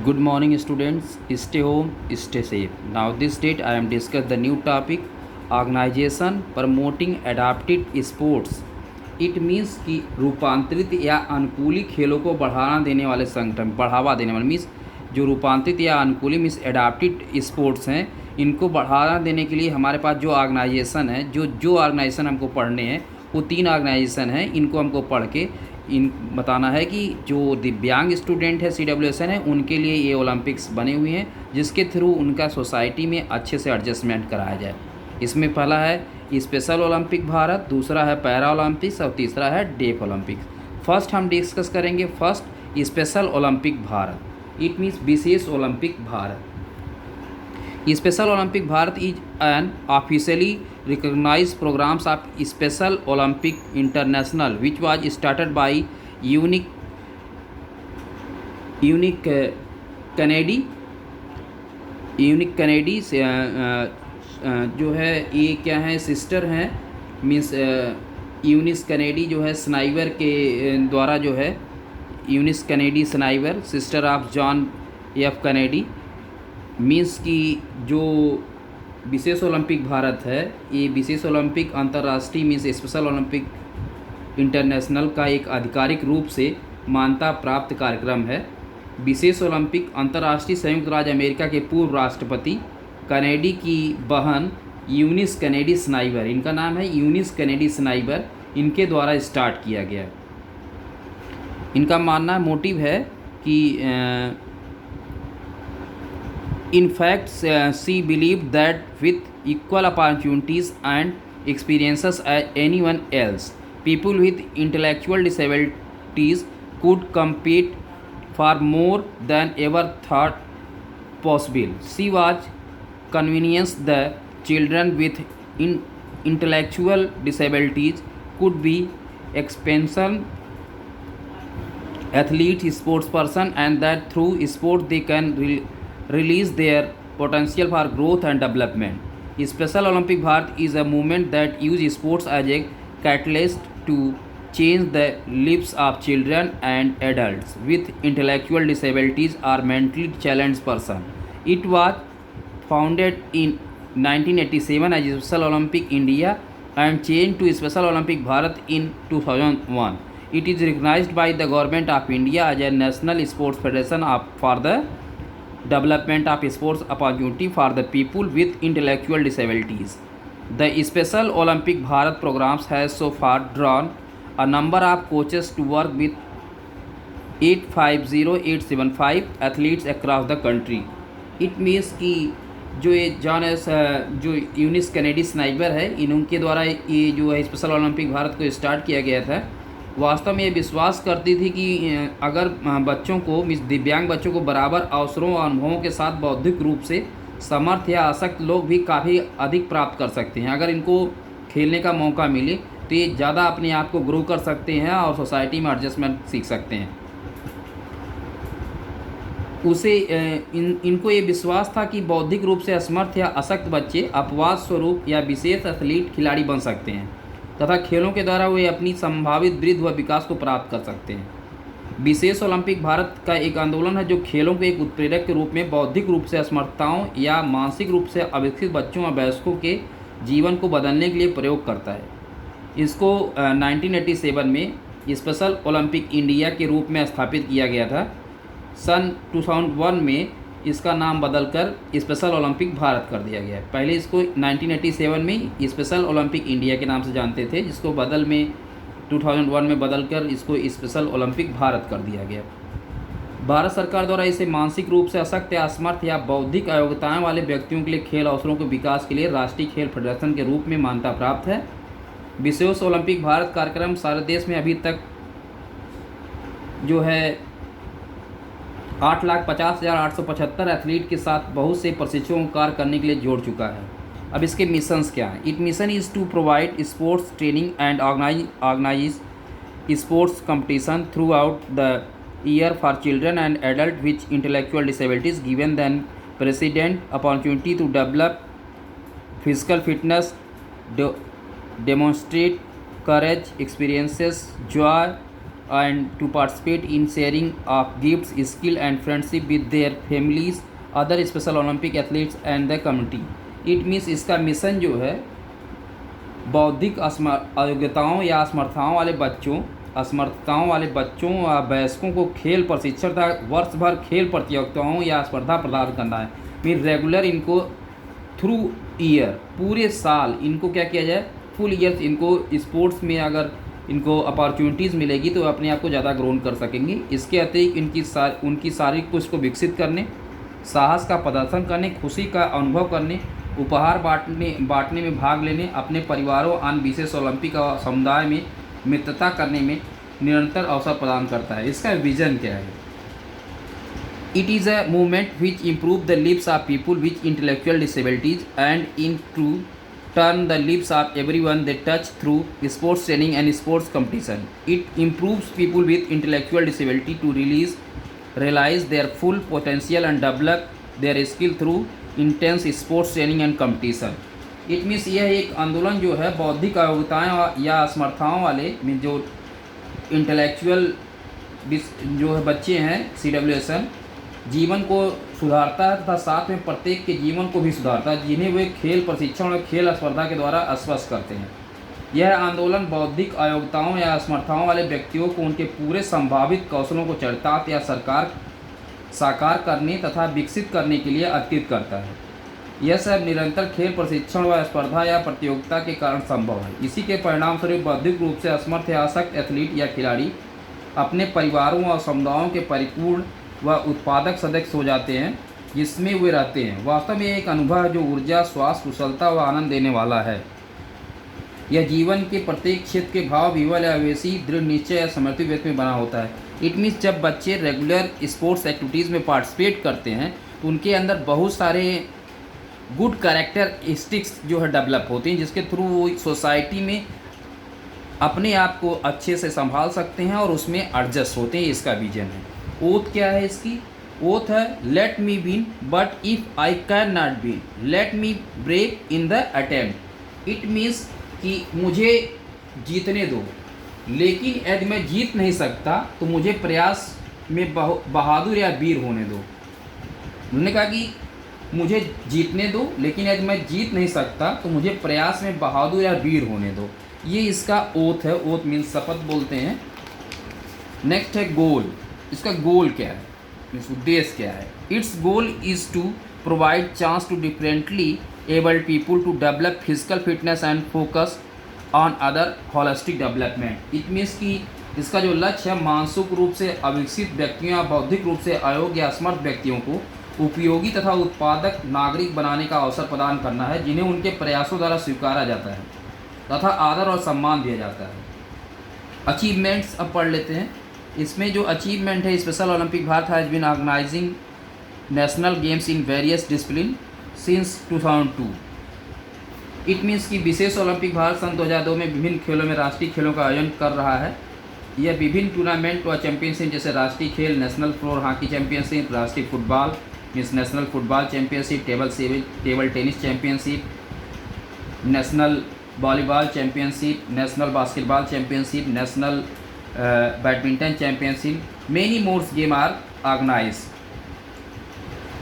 Good morning, students. Stay home, stay safe. Now, this date I am discuss the new topic: organization promoting adapted sports. It means कि रूपांतरित या अनुकूली खेलों को बढ़ावा देने वाले मीन्स जो रूपांतरित या अनुकूली मीन्स एडाप्टेड स्पोर्ट्स हैं, इनको बढ़ावा देने के लिए हमारे पास जो ऑर्गेनाइजेशन है, जो ऑर्गेनाइजेशन हमको पढ़ने हैं, वो 3 ऑर्गेनाइजेशन हैं। इनको हमको पढ़ के इन बताना है कि जो दिव्यांग स्टूडेंट है CWSN है, उनके लिए ये ओलंपिक्स बने हुए हैं, जिसके थ्रू उनका सोसाइटी में अच्छे से एडजस्टमेंट कराया जाए। इसमें पहला है स्पेशल ओलंपिक भारत, दूसरा है पैरा ओलंपिक्स और तीसरा है डेफ ओलंपिक्स। फर्स्ट हम डिस्कस करेंगे first special Olympic Bharat. It means विशेष Olympic Bharat. Special Olympic Bharat is an officially recognized programs of Special Olympic International, which was started by unique Kennedy से जो है ये क्या है सिस्टर हैं मीन्स यूनिस कनेडी जो है स्नाइवर के द्वारा जो है Eunice Kennedy Shriver sister of John F Kennedy means की जो विशेष ओलंपिक भारत है, ये विशेष ओलंपिक अंतर्राष्ट्रीय मीन्स स्पेशल ओलंपिक इंटरनेशनल का एक आधिकारिक रूप से मान्यता प्राप्त कार्यक्रम है। विशेष ओलंपिक अंतर्राष्ट्रीय संयुक्त राज्य अमेरिका के पूर्व राष्ट्रपति कनेडी की बहन यूनिस कनेडी स्नाइबर, इनका नाम है यूनिस कनेडी स्नाइबर, इनके द्वारा स्टार्ट किया गया। इनका मानना मोटिव है कि in fact, she believed that with equal opportunities and experiences as anyone else, people with intellectual disabilities could compete for more than ever thought possible. She was convinced that children with intellectual disabilities could be expansion athletes, sports person, and that through sport they can release their potential for growth and development. Special Olympic Bharat is a movement that uses sports as a catalyst to change the lives of children and adults with intellectual disabilities or mentally challenged person. It was founded in 1987 as Special Olympic India and changed to Special Olympic Bharat in 2001. It is recognized by the Government of India as a national sports federation for the development of sports opportunity for the people with intellectual disabilities. The Special Olympic Bharat programs has so far drawn a number of coaches to work with 850-875 athletes across the country. It means कि जो ये जो Younis Kennedy स्नाइबर है, इनके द्वारा ये जो है स्पेशल ओलंपिक भारत को स्टार्ट किया गया था। वास्तव में ये विश्वास करती थी कि अगर बच्चों को दिव्यांग बच्चों को बराबर अवसरों और अनुभवों के साथ बौद्धिक रूप से समर्थ या आसक्त लोग भी काफ़ी अधिक प्राप्त कर सकते हैं। अगर इनको खेलने का मौका मिले तो ये ज़्यादा अपने आप को ग्रो कर सकते हैं और सोसाइटी में एडजस्टमेंट सीख सकते हैं। इनको ये विश्वास था कि बौद्धिक रूप से असमर्थ या असक्त बच्चे अपवाद स्वरूप या विशेष एथलीट खिलाड़ी बन सकते हैं तथा खेलों के द्वारा वे अपनी संभावित वृद्धि व विकास को प्राप्त कर सकते हैं। विशेष ओलंपिक भारत का एक आंदोलन है जो खेलों के एक उत्प्रेरक के रूप में बौद्धिक रूप से असमर्थताओं या मानसिक रूप से अविकसित बच्चों व वयस्कों के जीवन को बदलने के लिए प्रयोग करता है। इसको 1987 में स्पेशल ओलंपिक इंडिया के रूप में स्थापित किया गया था। सन 2001 में इसका नाम बदलकर स्पेशल ओलंपिक भारत कर दिया गया। पहले इसको 1987 में स्पेशल ओलंपिक इंडिया के नाम से जानते थे, जिसको बदल में 2001 में बदलकर इसको स्पेशल ओलंपिक भारत कर दिया गया। भारत सरकार द्वारा इसे मानसिक रूप से असक्त या असमर्थ या बौद्धिक अयोग्यताएं वाले व्यक्तियों के लिए खेल अवसरों के विकास के लिए राष्ट्रीय खेल फेडरेशन के रूप में मान्यता प्राप्त है। विशेष ओलंपिक भारत कार्यक्रम सारे देश में अभी तक जो है 8,50,875 एथलीट के साथ बहुत से प्रशिक्षुओं को कार्य करने के लिए जोड़ चुका है। अब इसके मिशंस क्या हैं? It mission is to provide sports training and organize sports competition throughout the year for children and adult with intellectual disabilities given than president opportunity to develop physical fitness, demonstrate courage, experiences, joy, and to participate in sharing of gifts, skill and friendship with their families, other special Olympic athletes and the community. It means इसका mission जो है बौद्धिक अयोग्यताओं या असमर्थताओं वाले बच्चों या वयस्कों को खेल प्रशिक्षण तथा वर्ष भर खेल प्रतियोगिताओं या स्पर्धा प्रदान करना है। फिर रेगुलर इनको थ्रू ईयर पूरे साल इनको क्या किया जाए, फुल ईयर इनको स्पोर्ट्स में अगर इनको अपॉर्चुनिटीज़ मिलेगी तो अपने आप को ज़्यादा ग्रोन कर सकेंगे। इसके अतिरिक्त उनकी शारीरिक पुष्ट को विकसित करने, साहस का प्रदर्शन करने, खुशी का अनुभव करने, उपहार बांटने में भाग लेने, अपने परिवारों अन्य विशेष ओलंपिक और समुदाय में मित्रता करने में निरंतर अवसर प्रदान करता है। इसका विजन क्या है? It is a movement which improve the lives of people with intellectual disabilities and in to turn the lives of everyone they touch through sports training and sports competition. It improves people with intellectual disability to realize their full potential and develop their skill through intense sports training and competition. It means यह एक आंदोलन जो है बौद्धिक अयोग्यताएँ या असमर्थताओं वाले में जो इंटेलेक्चुअल जो है बच्चे हैं CWSN जीवन को सुधारता है तथा साथ में प्रत्येक के जीवन को भी सुधारता है जिन्हें वे खेल प्रशिक्षण और खेल स्पर्धा के द्वारा आश्वस्त करते हैं। यह आंदोलन बौद्धिक अयोग्यताओं या असमर्थताओं वाले व्यक्तियों को उनके पूरे संभावित कौशलों को चरितार्थ या साकार करने तथा विकसित करने के लिए अधिकृत करता है। यह सब निरंतर खेल प्रशिक्षण व स्पर्धा या प्रतियोगिता के कारण संभव है। इसी के परिणाम स्वरूप बौद्धिक रूप से असमर्थ या अशक्त एथलीट या खिलाड़ी अपने परिवारों और समुदायों के परिपूर्ण व उत्पादक सदस्य हो जाते हैं जिसमें वे रहते हैं। वास्तव में एक अनुभव है जो ऊर्जा, स्वास्थ्य, कुशलता व आनंद देने वाला है। यह जीवन के प्रत्येक क्षेत्र के भाव विवल या आवेशी दृढ़ निश्चय या समर्पित व्यक्ति में बना होता है। इट मीन्स जब बच्चे रेगुलर स्पोर्ट्स एक्टिविटीज़ में पार्टिसिपेट करते हैं तो उनके अंदर बहुत सारे गुड कैरेक्टरिस्टिक्स जो है डेवलप होते हैं जिसके थ्रू वो सोसाइटी में अपने आप को अच्छे से संभाल सकते हैं और उसमें एडजस्ट होते हैं। इसका विजन है। ओथ क्या है इसकी? ओथ है let me win but if I can not win let me break in the attempt. It means कि मुझे जीतने दो लेकिन यदि मैं जीत नहीं सकता तो मुझे प्रयास में बहादुर या वीर होने दो। उन्होंने कहा कि मुझे जीतने दो लेकिन यदि मैं जीत नहीं सकता तो मुझे प्रयास में बहादुर या वीर होने दो। ये इसका ओथ है। ओथ मीन्स शपथ बोलते हैं। नेक्स्ट है गोल। इसका गोल क्या है, मीन्स उद्देश्य क्या है? Its goal is to provide chance to differently abled people to develop physical fitness and focus on other holistic development. It means कि इसका जो लक्ष्य है मानसिक रूप से अविकसित व्यक्तियों या बौद्धिक रूप से अयोग्य या असमर्थ व्यक्तियों को उपयोगी तथा उत्पादक नागरिक बनाने का अवसर प्रदान करना है जिन्हें उनके प्रयासों द्वारा स्वीकारा जाता है तथा आदर और सम्मान दिया जाता है। अचीवमेंट्स अब पढ़ लेते हैं। इसमें जो अचीवमेंट है, special Olympic Bharat has been organizing national games in various discipline since 2002। It means कि विशेष ओलंपिक भारत सन 2002 में विभिन्न खेलों में राष्ट्रीय खेलों का आयोजन कर रहा है। यह विभिन्न टूर्नामेंट व चैंपियनशिप जैसे राष्ट्रीय खेल, नेशनल फ्लोर हॉकी चैंपियनशिप, राष्ट्रीय football means national football championship, table tennis championship, national volleyball championship, national basketball championship, national badminton championship, many mores game are organise.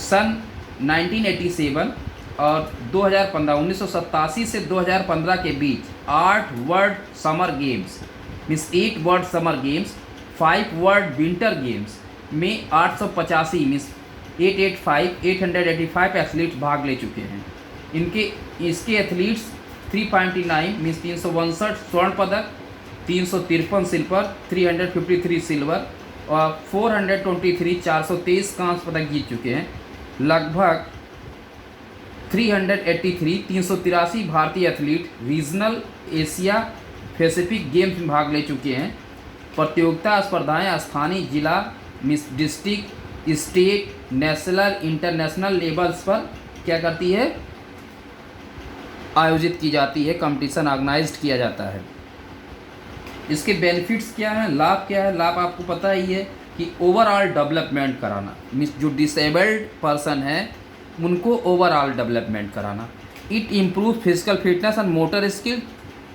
सन 1987 और 2015 1987 से 2015 के बीच 8 world summer games means 8 world summer games, 5 world winter games में 885 means 885 athletes भाग ले चुके हैं। इसके एथलीट्स 359 मीन्स 359 स्वर्ण पदक, 353 सिल्वर, 353 सिल्वर और 423 कांस्य पदक जीत चुके हैं। लगभग 383 भारतीय athlete regional Asia Pacific games में भाग ले चुके हैं। प्रतियोगिता स्पर्धाएं स्थानीय, जिला, district, state, national, international levels पर क्या करती है, आयोजित की जाती है, कंपटीशन ऑर्गेनाइज्ड किया जाता है। इसके बेनिफिट्स क्या हैं, लाभ क्या है? लाभ आपको पता ही है कि ओवरऑल डेवलपमेंट कराना, मीन्स जो डिसेबल्ड पर्सन है उनको ओवरऑल डेवलपमेंट कराना। It improve physical fitness and motor skill,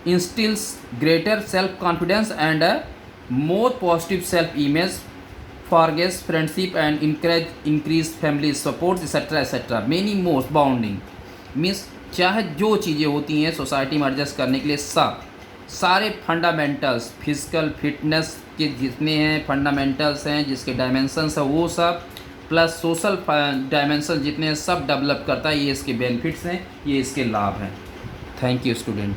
instils greater self confidence and more positive self image, forgets friendship and encourage increase family support etc etc many more bonding means चाहे जो चीज़ें होती हैं society में adjust करने के लिए सारे फंडामेंटल्स फिजिकल फिटनेस के जितने हैं फंडामेंटल्स हैं जिसके डायमेंशंस है वो सब प्लस सोशल डायमेंशन जितने हैं सब डेवलप करता है। ये इसके बेनिफिट्स हैं, ये इसके लाभ हैं। Thank you student.